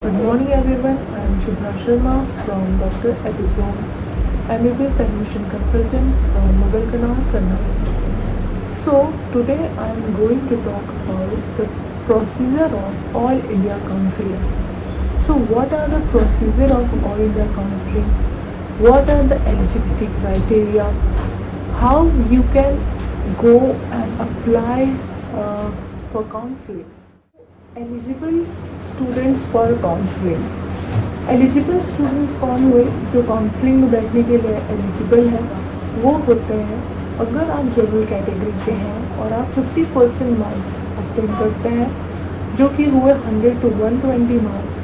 Good morning everyone, I am Shubha Sharma from Dr. Epizome, MBBS Admission Consultant from Mughal Kanal, Karnataka. So today I am going to talk about the procedure of All India Counselling. So what are the procedure of All India Counselling? What are the eligibility criteria? How you can go and apply for counseling? Eligible students for counselling. Eligible students कौन हुए? जो counselling में बैठने के लिए eligible हैं वो होते हैं अगर आप जनरल कैटेगरी के हैं और आप 50% मार्क्स ऑब्टेन करते हैं, जो कि हुए 100 to 120 मार्क्स,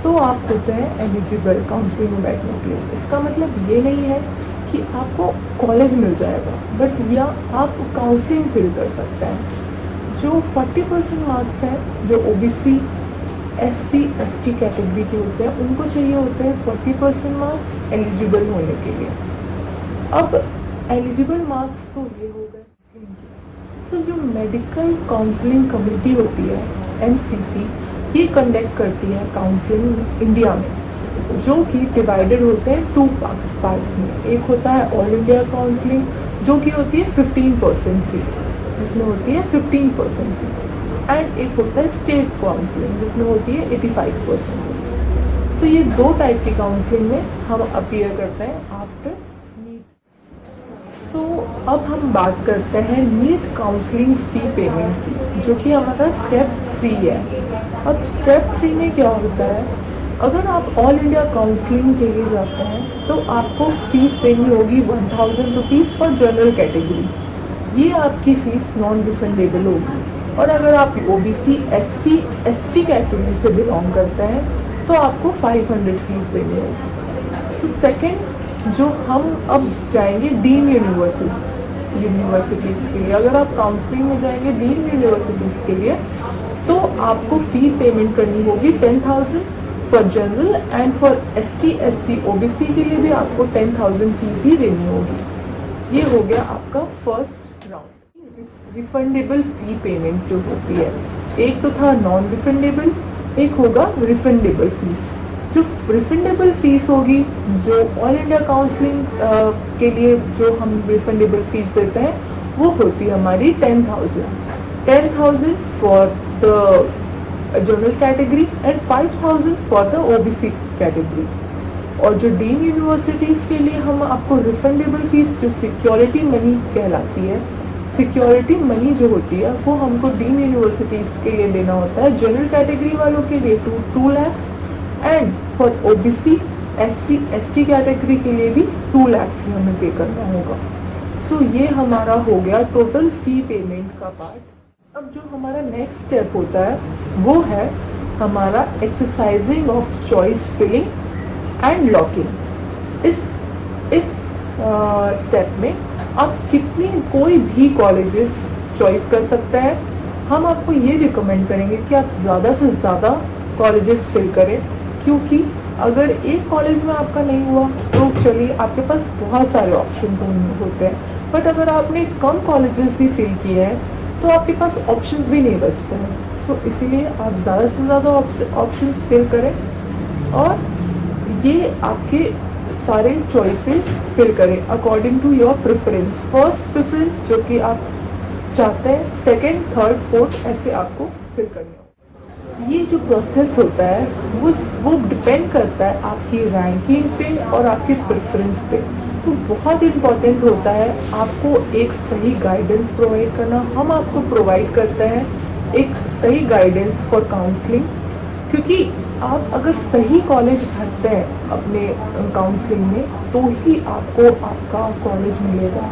तो आप होते हैं एलिजिबल काउंसलिंग में बैठने के लिए। इसका मतलब ये नहीं है कि आपको कॉलेज मिल जाएगा, बट या आप काउंसलिंग फिल कर सकते हैं। जो 40% मार्क्स हैं, जो OBC SC ST कैटेगरी के होते हैं, उनको चाहिए होते हैं 40% मार्क्स एलिजिबल होने के लिए। अब एलिजिबल मार्क्स तो ये हो गए। सो जो मेडिकल काउंसलिंग कमेटी होती है MCC, ये कंडक्ट करती है काउंसलिंग इंडिया में, जो कि डिवाइडेड होते हैं 2 पार्ट्स में। एक होता है ऑल इंडिया काउंसलिंग, जो कि होती है 15% सीट, जिसमें होती है 15% सीट, एंड एक होता है स्टेट काउंसलिंग, जिसमें होती है 85% सीट। सो ये 2 टाइप की काउंसलिंग में हम अपीयर करते हैं आफ्टर नीट। सो अब हम बात करते हैं नीट काउंसलिंग फ़ी पेमेंट की, जो कि हमारा स्टेप 3 है। अब स्टेप 3 में क्या होता है? अगर आप ऑल इंडिया काउंसलिंग के लिए जाते हैं तो आपको फ़ीस देनी होगी 1000 रुपीज़ फॉर जनरल कैटेगरी। ये आपकी फ़ीस नॉन रिफंडेबल होगी। और अगर आप OBC SC ST कैटेगरी से बिलोंग करते हैं तो आपको 500 फ़ीस देनी होगी। सो सेकेंड, जो हम अब जाएंगे डीम यूनिवर्सिटीज़ के लिए। अगर आप काउंसलिंग में जाएंगे डीम यूनिवर्सिटीज़ के लिए तो आपको फ़ी पेमेंट करनी होगी 10,000 for general, and for ST SC OBC के लिए भी आपको 10,000 फ़ीस ही देनी होगी। ये हो गया आपका फर्स्ट राउंड। रिफंडेबल फ़ी पेमेंट जो होती है, एक तो था नॉन रिफंडेबल, एक होगा रिफंडेबल फ़ीस। जो रिफंडेबल फ़ीस होगी, जो ऑल इंडिया काउंसलिंग के लिए जो हम रिफंडेबल फ़ीस देते हैं, वो होती है हमारी 10,000 for the general category and 5,000 for the OBC category. और जो डीम यूनिवर्सिटीज़ के लिए हम आपको रिफंडेबल फ़ीस, जो सिक्योरिटी मनी कहलाती है, सिक्योरिटी मनी जो होती है वो हमको डीम यूनिवर्सिटीज़ के लिए देना होता है। जनरल कैटेगरी वालों के लिए 2 lakhs, and for OBC SC ST category के लिए भी 2 lakhs ही हमें पे करना होगा। सो ये हमारा हो गया टोटल फ़ी पेमेंट का पार्ट। अब जो हमारा नेक्स्ट स्टेप होता है वो है हमारा exercising of choice filling and locking. इस स्टेप में आप कोई भी कॉलेजेस चॉइस कर सकते हैं। हम आपको ये रिकमेंड करेंगे कि आप ज़्यादा से ज़्यादा कॉलेजेस फिल करें, क्योंकि अगर एक कॉलेज में आपका नहीं हुआ तो चलिए आपके पास बहुत सारे ऑप्शंस होते हैं, बट अगर आपने कम कॉलेजेस ही फिल किए हैं तो आपके पास ऑप्शंस भी नहीं बचते हैं। सो इसीलिए आप ज़्यादा से ज़्यादा ऑप्शंस फिल करें और ये आपके सारे चॉइसेस फिल करें according to your preference. First preference जो कि आप चाहते हैं, सेकंड, थर्ड, फोर्थ, ऐसे आपको फिल करने होगा। ये जो प्रोसेस होता है वो डिपेंड करता है आपकी रैंकिंग पे और आपके प्रेफरेंस पे। तो बहुत इम्पॉर्टेंट होता है आपको एक सही गाइडेंस प्रोवाइड करना। हम आपको प्रोवाइड करते हैं एक सही गाइडेंस फॉर काउंसलिंग, क्योंकि आप अगर सही कॉलेज भरते हैं अपने काउंसलिंग में तो ही आपको आपका कॉलेज मिलेगा।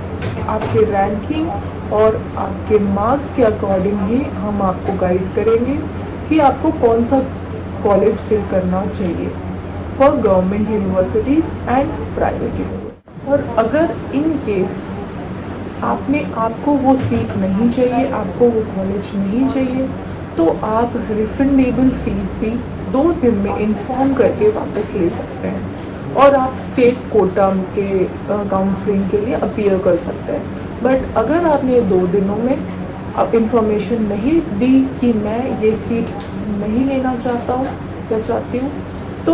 आपके रैंकिंग और आपके मार्क्स के अकॉर्डिंग ही हम आपको गाइड करेंगे कि आपको कौन सा कॉलेज फिल करना चाहिए for government universities and private university. और अगर इन केस आपको वो सीट नहीं चाहिए, आपको वो कॉलेज नहीं चाहिए, तो आप रिफंडेबल फ़ीस भी 2 दिन में इन्फॉर्म करके वापस ले सकते हैं और आप स्टेट कोटा के काउंसलिंग के लिए अपीयर कर सकते हैं। बट अगर आपने 2 दिनों में आप इंफॉर्मेशन नहीं दी कि मैं ये सीट नहीं लेना चाहता हूँ, आत्महत्या चाहती हूँ तो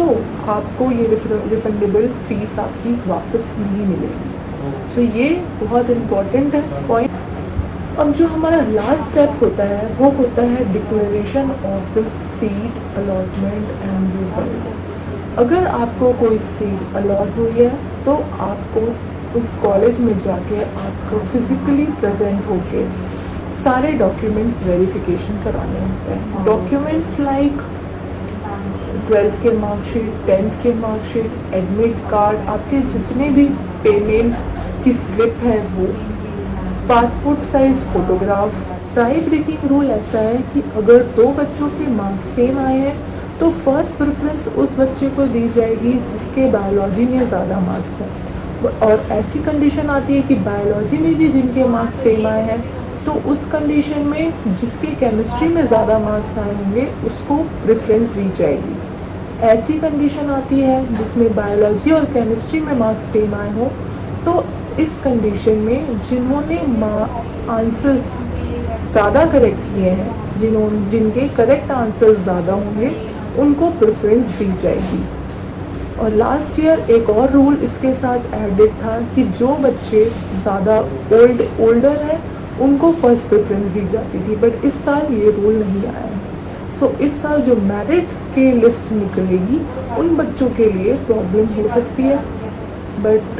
आपको ये रिफंडेबल फीस आपकी वापस नहीं मिलेगी। सो ये बहुत इम्पोर्टेंट है पॉइंट। अब जो हमारा लास्ट स्टेप होता है वो होता है declaration of the seat allotment and result. अगर आपको कोई सीट अलॉट हुई है तो आपको उस कॉलेज में जाके आपको फिजिकली प्रेजेंट होके सारे डॉक्यूमेंट्स वेरिफिकेशन कराने होते हैं। डॉक्यूमेंट्स लाइक 12th के मार्कशीट, 10th के मार्कशीट, एडमिट कार्ड, आपके जितने भी पेमेंट की स्लिप है वो, passport size photograph. Tie breaking rule ऐसा है कि अगर दो बच्चों के मार्क्स सेम आए हैं तो फर्स्ट प्रेफरेंस उस बच्चे को दी जाएगी जिसके बायोलॉजी में ज़्यादा मार्क्स हैं। और ऐसी कंडीशन आती है कि बायोलॉजी में भी जिनके मार्क्स सेम आए हैं तो उस कंडीशन में जिसके केमिस्ट्री में ज़्यादा मार्क्स आए होंगे उसको प्रेफरेंस दी जाएगी। ऐसी कंडीशन आती है जिसमें बायोलॉजी और केमिस्ट्री में मार्क्स सेम आए हों तो इस कंडीशन में जिन्होंने आंसर्स ज़्यादा करेक्ट किए हैं, जिनके करेक्ट आंसर्स ज़्यादा होंगे उनको प्रेफरेंस दी जाएगी। और लास्ट ईयर एक और रूल इसके साथ एडेड था कि जो बच्चे ज़्यादा ओल्डर हैं उनको फर्स्ट प्रेफरेंस दी जाती थी, बट इस साल ये रूल नहीं आया है। सो इस साल जो मेरिट की लिस्ट निकलेगी उन बच्चों के लिए प्रॉब्लम हो सकती है, बट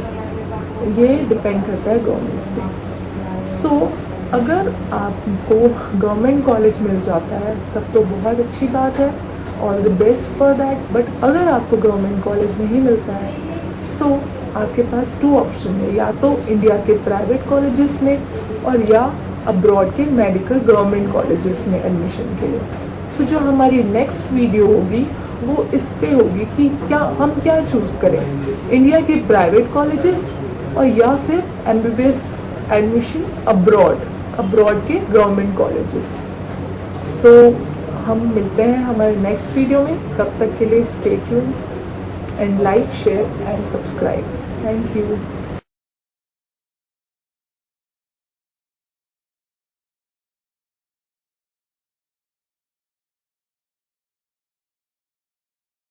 ये डिपेंड करता है गवर्नमेंट पे। सो अगर आपको गवर्नमेंट कॉलेज मिल जाता है तब तो बहुत अच्छी बात है, all the best for that. But अगर आपको गवर्नमेंट कॉलेज नहीं मिलता है सो आपके पास 2 ऑप्शन है, या तो इंडिया के प्राइवेट कॉलेजेस में और या अब्रॉड के मेडिकल गवर्नमेंट कॉलेजेस में एडमिशन के लिए। सो जो हमारी नेक्स्ट वीडियो होगी वो इस पे होगी कि हम क्या चूज़ करें, इंडिया के प्राइवेट कॉलेजेस और या फिर MBBS एडमिशन अब्रॉड के गवर्नमेंट कॉलेजेस। सो हम मिलते हैं हमारे नेक्स्ट वीडियो में, तब तक के लिए stay tuned and like, share and subscribe. Thank you.